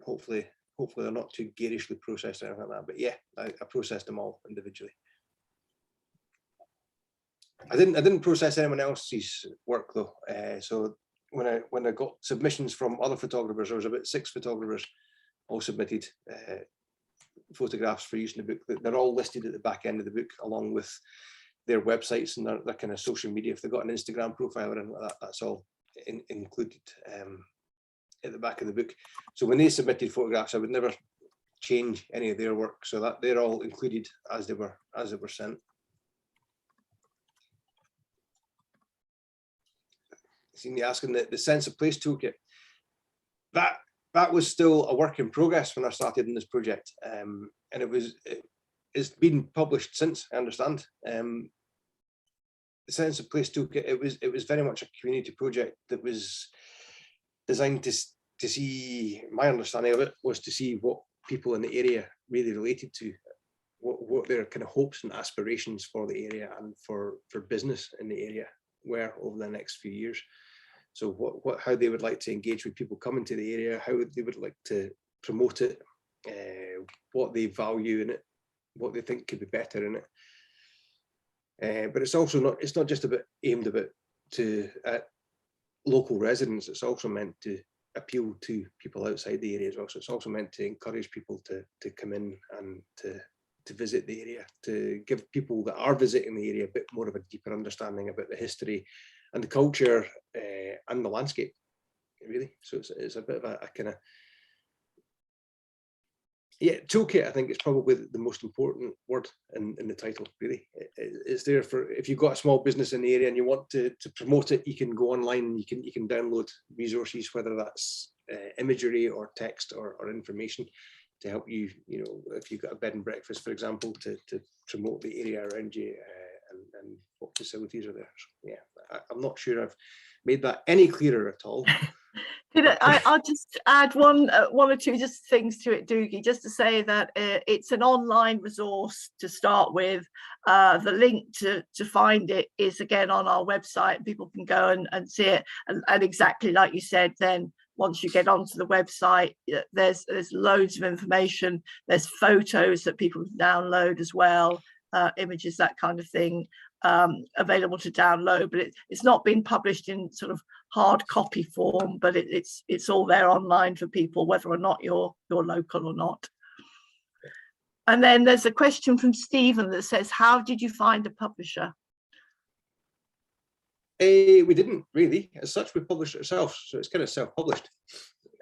Hopefully they're not too garishly processed or anything like that. But yeah, I processed them all individually. I didn't process anyone else's work though. So when I got submissions from other photographers, there was about 6 photographers all submitted photographs for use in the book. They're all listed at the back end of the book, along with their websites and their kind of social media. If they've got an Instagram profile or anything like that, that's all included at the back of the book. So when they submitted photographs, I would never change any of their work, so that they're all included as they were sent. Seeing you asking the sense of place toolkit, that was still a work in progress when I started in this project, and it's been published since, I understand. The sense of place toolkit, it was very much a community project that was designed to see, my understanding of it was to see what people in the area really related to, what their kind of hopes and aspirations for the area and for business in the area were over the next few years. So how they would like to engage with people coming to the area, how they would like to promote it, what they value in it, what they think could be better in it. But it's not just aimed at local residents. It's also meant to appeal to people outside the area as well. So it's also meant to encourage people to come in and to visit the area, to give people that are visiting the area a bit more of a deeper understanding about the history and the culture and the landscape, really. So it's a bit of a kind of, yeah, toolkit, I think, is probably the most important word in the title, really. It's there for, if you've got a small business in the area and you want to promote it, you can go online and you can download resources, whether that's imagery or text or information, to help you, if you've got a bed and breakfast, for example, to promote the area around you and what facilities are there. So, yeah, I'm not sure I've made that any clearer at all. I'll just add one or two just things to it, Dougie, just to say that it's an online resource to start with. The link to find it is again on our website. People can go and see it, and exactly like you said, then once you get onto the website, there's loads of information. There's photos that people can download as well, images, that kind of thing. available to download, but it's not been published in sort of hard copy form, but it's all there online for people, whether or not you're local or not. And then there's a question from Stephen that says, how did you find a publisher? We didn't really, as such. We published it ourselves, so it's kind of self-published.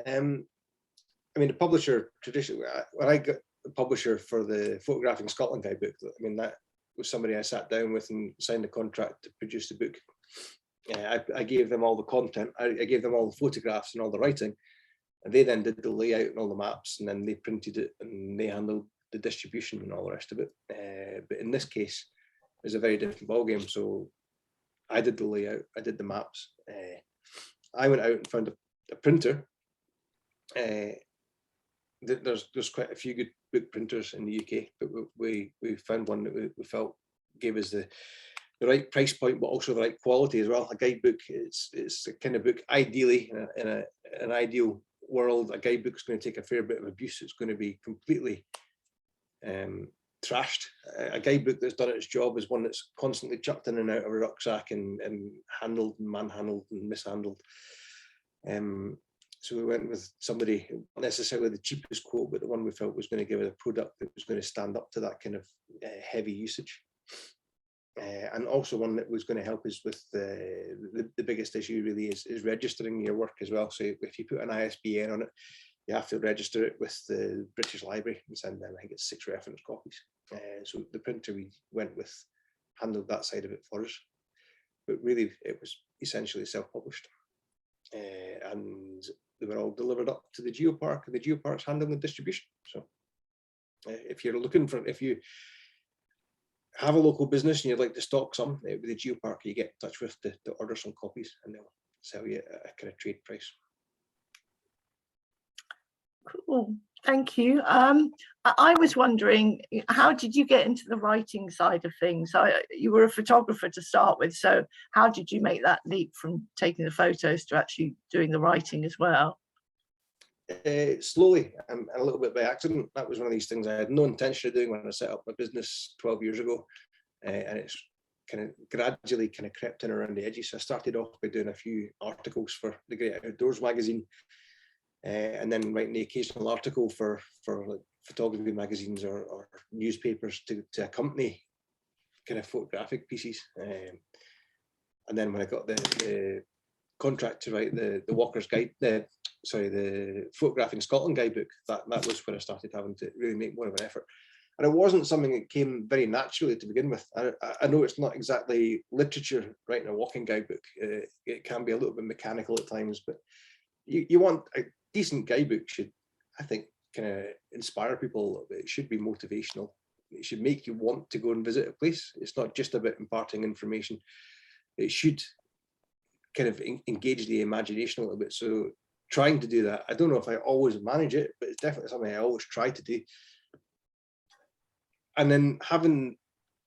I mean, the publisher traditionally, when I got the publisher for the Photographing Scotland guidebook, I mean, that was somebody I sat down with and signed a contract to produce the book. I gave them all the content, I gave them all the photographs and all the writing, and they then did the layout and all the maps, and then they printed it and they handled the distribution and all the rest of it. But in this case, it was a very different ballgame. So I did the layout, I did the maps. I went out and found a printer. There's quite a few good book printers in the UK, but we found one that we felt gave us the right price point, but also the right quality as well. A guidebook, it's a kind of book, ideally, in an ideal world, a guidebook is going to take a fair bit of abuse. It's going to be completely trashed. A guidebook that's done its job is one that's constantly chucked in and out of a rucksack and handled and manhandled and mishandled. So we went with somebody, not necessarily the cheapest quote, but the one we felt was going to give us a product that was going to stand up to that kind of heavy usage. And also one that was going to help us with the biggest issue really is registering your work as well. So if you put an ISBN on it, you have to register it with the British Library and send them, I think it's 6 reference copies. So the printer we went with handled that side of it for us. But really, it was essentially self-published. And they were all delivered up to the Geopark, and the Geopark's handling the distribution. So if you're looking for, if you have a local business and you'd like to stock some, with the Geopark you get in touch with to order some copies, and they'll sell you at a kind of trade price. Cool, thank you. I was wondering, how did you get into the writing side of things? You were a photographer to start with, so how did you make that leap from taking the photos to actually doing the writing as well? Slowly and a little bit by accident. That was one of these things I had no intention of doing when I set up my business 12 years ago, and it's kind of gradually kind of crept in around the edges. So I started off by doing a few articles for the Great Outdoors magazine, and then writing the occasional article for like photography magazines or newspapers to accompany kind of photographic pieces. And then when I got the contract to write the Walker's Guide, the Photographing Scotland guidebook, that was when I started having to really make more of an effort. And it wasn't something that came very naturally to begin with. I know it's not exactly literature writing a walking guidebook. It can be a little bit mechanical at times, but you want a decent guidebook should, I think, kind of inspire people. It should be motivational. It should make you want to go and visit a place. It's not just about imparting information. It should kind of engage the imagination a little bit. So trying to do that, I don't know if I always manage it, but it's definitely something I always try to do. And then having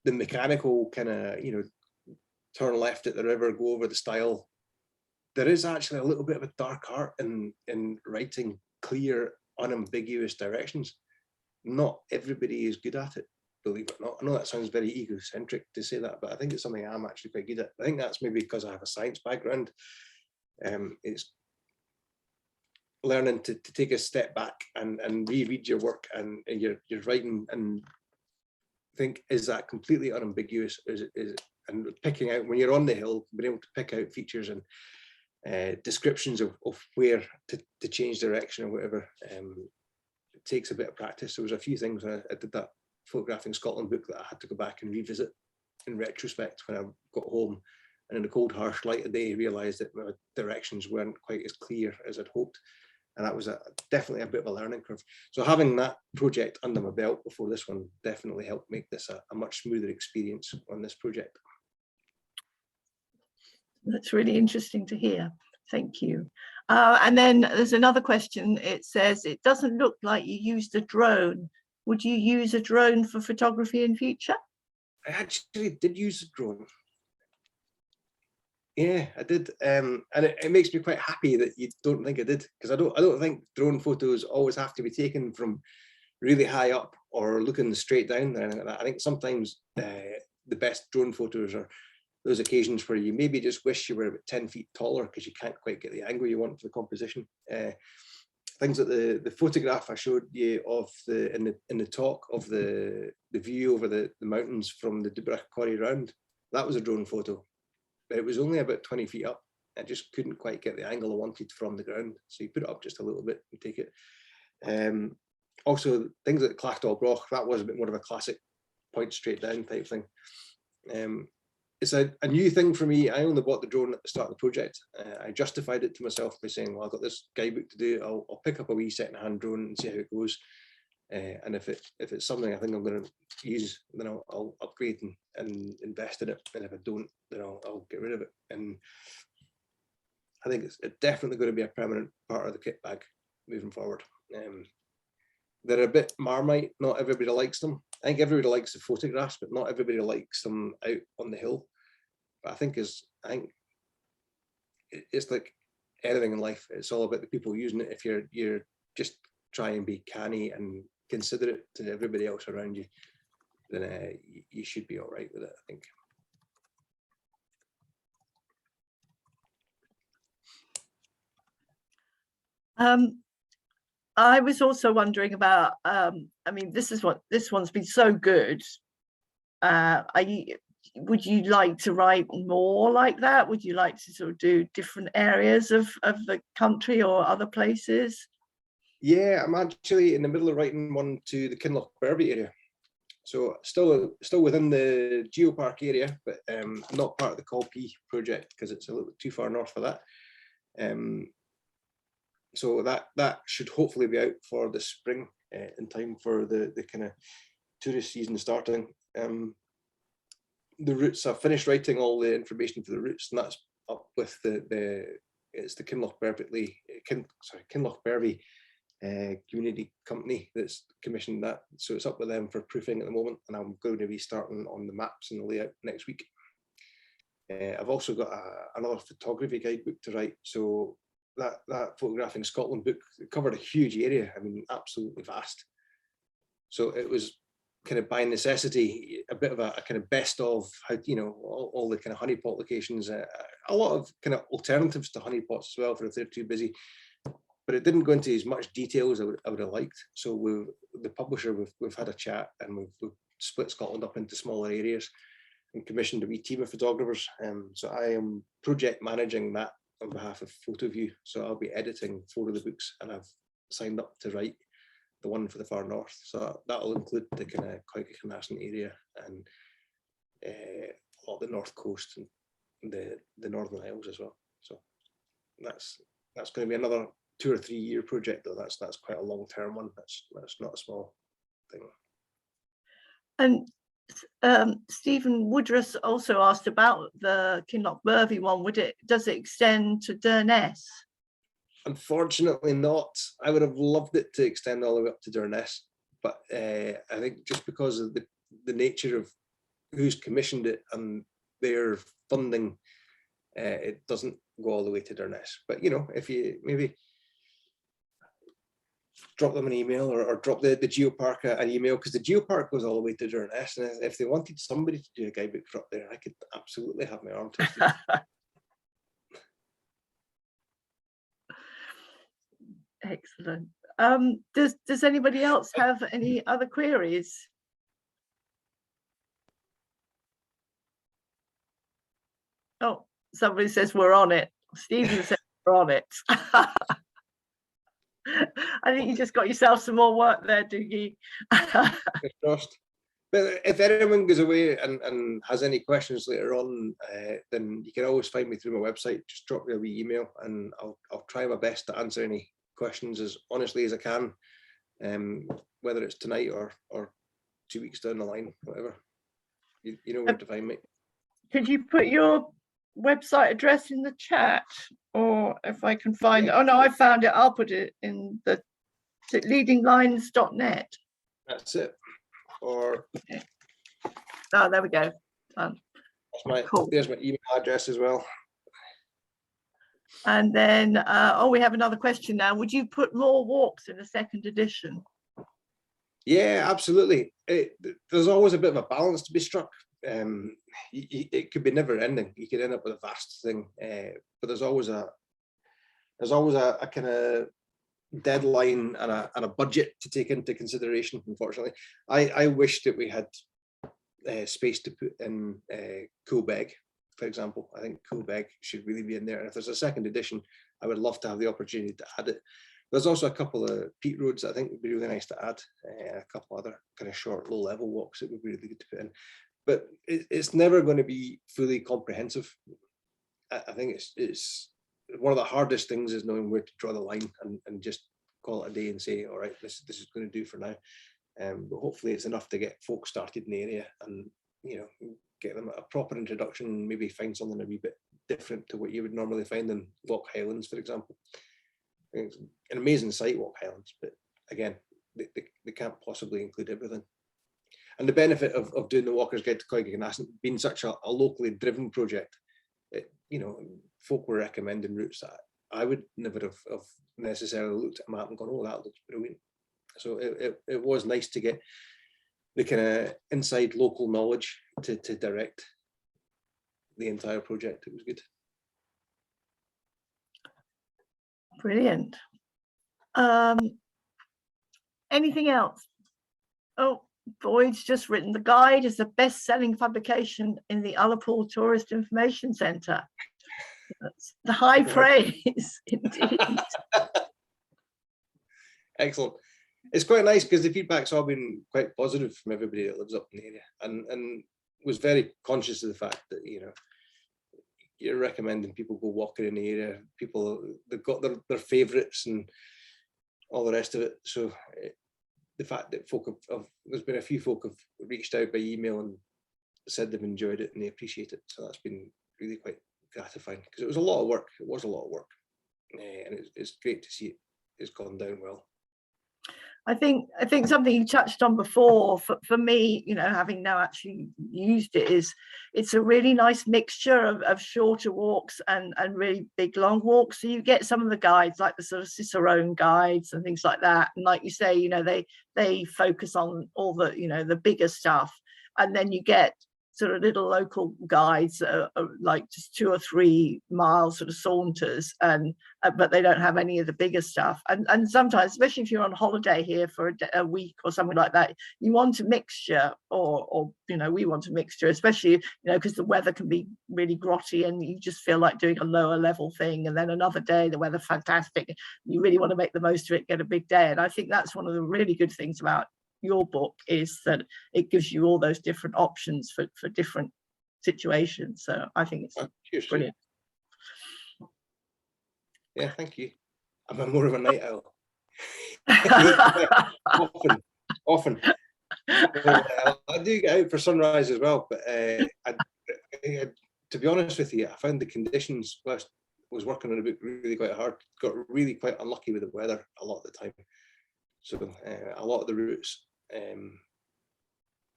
the mechanical kind of, turn left at the river, go over the style, there is actually a little bit of a dark art in writing clear, unambiguous directions. Not everybody is good at it, believe it or not. I know that sounds very egocentric to say that, but I think it's something I'm actually quite good at. I think that's maybe because I have a science background. It's learning to take a step back and reread your work and you're writing and think, is that completely unambiguous? Is it, and picking out, when you're on the hill, being able to pick out features and descriptions of where to change direction or whatever, it takes a bit of practice. There was a few things when I did that Photographing Scotland book that I had to go back and revisit in retrospect when I got home, and in the cold harsh light of day realised that my directions weren't quite as clear as I'd hoped, and that was definitely a bit of a learning curve. So having that project under my belt before this one definitely helped make this a much smoother experience on this project. That's really interesting to hear. Thank you. And then there's another question. It says, it doesn't look like you used a drone. Would you use a drone for photography in future? I actually did use a drone. Yeah, I did. And it makes me quite happy that you don't think I did, because I don't think drone photos always have to be taken from really high up or looking straight down there. I think sometimes the best drone photos are those occasions where you maybe just wish you were about 10 feet taller because you can't quite get the angle you want for the composition. Things like the photograph I showed you of in the talk of the view over the mountains from the Dougie Quarry round, that was a drone photo, but it was only about 20 feet up. I just couldn't quite get the angle I wanted from the ground, so you put it up just a little bit and take it. Also, things like Clachdal Broch, that was a bit more of a classic point straight down type thing. It's a new thing for me. I only bought the drone at the start of the project. I justified it to myself by saying, well, I've got this guidebook to do. I'll pick up a wee second-hand drone and see how it goes. And if it's something I think I'm going to use, then I'll upgrade and invest in it. And if I don't, then I'll get rid of it. And I think it's definitely going to be a permanent part of the kit bag moving forward. They're a bit Marmite. Not everybody likes them. I think everybody likes the photographs, but not everybody likes them out on the hill. But I think it's like anything in life. It's all about the people using it. If you're just trying and be canny and considerate to everybody else around you, then you should be all right with it, I think. I was also wondering about, I mean, this one's been so good. Would you like to write more like that? Would you like to sort of do different areas of the country or other places? Yeah, I'm actually in the middle of writing one to the Kinloch Bervie area. So still within the geopark area, but not part of the CALLP project because it's a little bit too far north for that. So that should hopefully be out for the spring in time for the kind of tourist season starting. The routes, I've finished writing all the information for the routes, and that's up with it's the Kinloch Bervie community company that's commissioned that. So it's up with them for proofing at the moment, and I'm going to be starting on the maps and the layout next week. I've also got another photography guidebook to write. So that Photographing Scotland book covered a huge area. I mean, absolutely vast. So it was kind of by necessity a bit of a kind of best of how, you know, all the kind of honeypot locations, a lot of kind of alternatives to honeypots as well for if they're too busy. But it didn't go into as much detail as I would have liked. So the publisher, we've had a chat, and we've split Scotland up into smaller areas and commissioned a wee team of photographers. So I am project managing that on behalf of PhotoView. So I'll be editing 4 of the books, and I've signed up to write the one for the far north. So that'll include the kind of Coigach Assynt area and all the north coast and the Northern Isles as well. So that's going to be another 2 or 3 year project, though. That's quite a long term one. That's not a small thing. And Stephen Woodruss also asked about the Kinloch Bervie one. Does it extend to Durness? Unfortunately not. I would have loved it to extend all the way up to Durness, but I think just because of the nature of who's commissioned it and their funding, it doesn't go all the way to Durness. But you know, if you maybe drop them an email or drop the geopark an email, because the geopark goes all the way to Durness, and if they wanted somebody to do a guidebook for up there, I could absolutely have my arm twisted. Excellent. Does anybody else have any other queries? Oh, somebody says we're on it. Stephen says we're on it. I think you just got yourself some more work there, Dougie. But if anyone goes away and has any questions later on, then you can always find me through my website. Just drop me a wee email, and I'll try my best to answer any questions as honestly as I can, whether it's tonight or 2 weeks down the line, whatever. You know where to find me. Could you put your website address in the chat, or if I can find it? Oh no, I found it. I'll put it in the leadinglines.net. That's it. Or oh, there we go. Cool. There's my email address as well. And then we have another question now. Would you put more walks in a second edition? Yeah, absolutely. There's always a bit of a balance to be struck. it could be never ending. You could end up with a vast thing, but there's always a kind of deadline and a budget to take into consideration. Unfortunately, I wish that we had space to put in Coigach, for example. I think Coigach should really be in there, and if there's a second edition, I would love to have the opportunity to add it. There's also a couple of peat roads that I think would be really nice to add, a couple other kind of short, low-level walks that would be really good to put in. But it's never going to be fully comprehensive. I think it's one of the hardest things is knowing where to draw the line and just call it a day and say, all right, this is going to do for now. But hopefully it's enough to get folks started in the area and, you know, get them a proper introduction, maybe find something a wee bit different to what you would normally find in Loch Highlands, for example. It's an amazing site, Loch Highlands, but again, they can't possibly include everything. And the benefit of doing the Walker's Guide to Coigach Assynt being such a locally driven project, you know, folk were recommending routes that I would never have necessarily looked at a map and gone, oh, that looks brilliant. So it was nice to get the kind of inside local knowledge to direct the entire project. It was good. Brilliant. Anything else? Oh, Boyd's just written, the guide is the best-selling publication in the Ullapool Tourist Information Centre. That's the high praise, indeed. Excellent. It's quite nice because the feedback's all been quite positive from everybody that lives up in the area, and was very conscious of the fact that, you know, you're recommending people go walking in the area. People, they've got their favourites and all the rest of it. So the fact that folk have there's been a few folk have reached out by email and said they've enjoyed it and they appreciate it. So that's been really quite gratifying because it was a lot of work. It was a lot of work, and it's great to see it's gone down well. I think something you touched on before, for me, you know, having now actually used it, is it's a really nice mixture of shorter walks and really big long walks. So you get some of the guides like the sort of Cicerone guides and things like that, and like you say, you know, they focus on all the, you know, the bigger stuff, and then you get sort of little local guides like just 2 or 3 mile sort of saunters, and but they don't have any of the bigger stuff. And sometimes, especially if you're on holiday here for a week or something like that, you want a mixture, or you know, we want a mixture, especially, you know, because the weather can be really grotty and you just feel like doing a lower level thing, and then another day the weather's fantastic, you really want to make the most of it, get a big day. And I think that's one of the really good things about your book, is that it gives you all those different options for different situations. So I think it's brilliant. Yeah, thank you. I'm more of a night owl. often. I do get out for sunrise as well, but to be honest with you, I found the conditions whilst I was working on the book really quite hard. Got really quite unlucky with the weather a lot of the time. So a lot of the routes,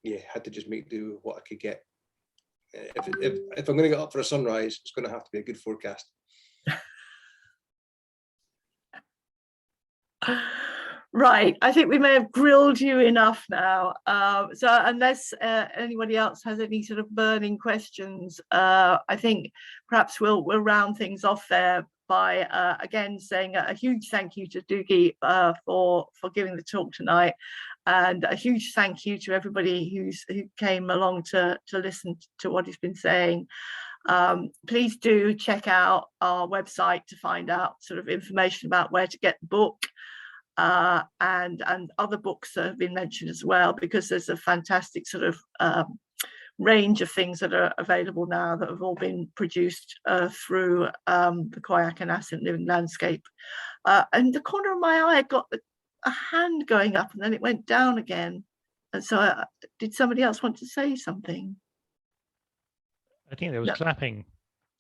yeah, had to just make do with what I could get. If I'm going to get up for a sunrise, it's going to have to be a good forecast. Right, I think we may have grilled you enough now. So unless anybody else has any sort of burning questions, I think perhaps we'll round things off there by again saying a huge thank you to Dougie for giving the talk tonight, and a huge thank you to everybody who came along to listen to what he's been saying. Please do check out our website to find out sort of information about where to get the book. And other books that have been mentioned as well, because there's a fantastic sort of range of things that are available now that have all been produced through the Coigach Assynt Living Landscape. And the corner of my eye, I got a hand going up and then it went down again. And so did somebody else want to say something? I think there was clapping.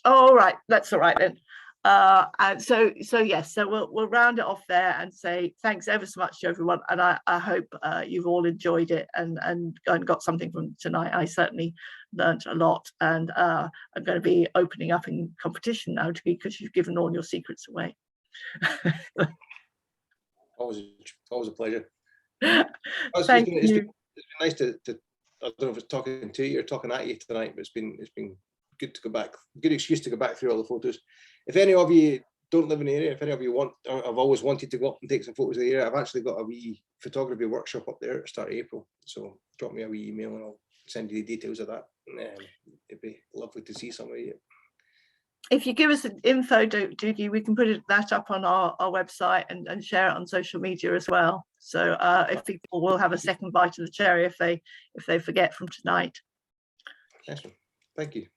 Oh, right, that's all right then. And so yes, so we'll round it off there and say thanks ever so much to everyone, and I hope you've all enjoyed it and got something from tonight. I certainly learned a lot, and I'm going to be opening up in competition now, because you've given all your secrets away. Always a pleasure. Thank you. It's been nice to I don't know if it's talking to you or talking at you tonight, but it's been good to go back, good excuse to go back through all the photos. If any of you don't live in the area, if any of you want, or have always wanted to go up and take some photos of the area, I've actually got a wee photography workshop up there at the start of April. So drop me a wee email and I'll send you the details of that. It'd be lovely to see some of you. If you give us an info, Dougie, we can put that up on our website and share it on social media as well. So if people will have a second bite of the cherry if they forget from tonight. Excellent. Thank you.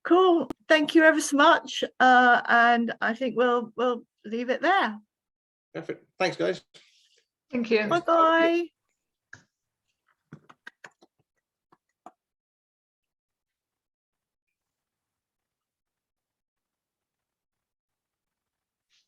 Cool. Thank you ever so much. And I think we'll leave it there. Perfect. Thanks, guys. Thank you. Bye bye.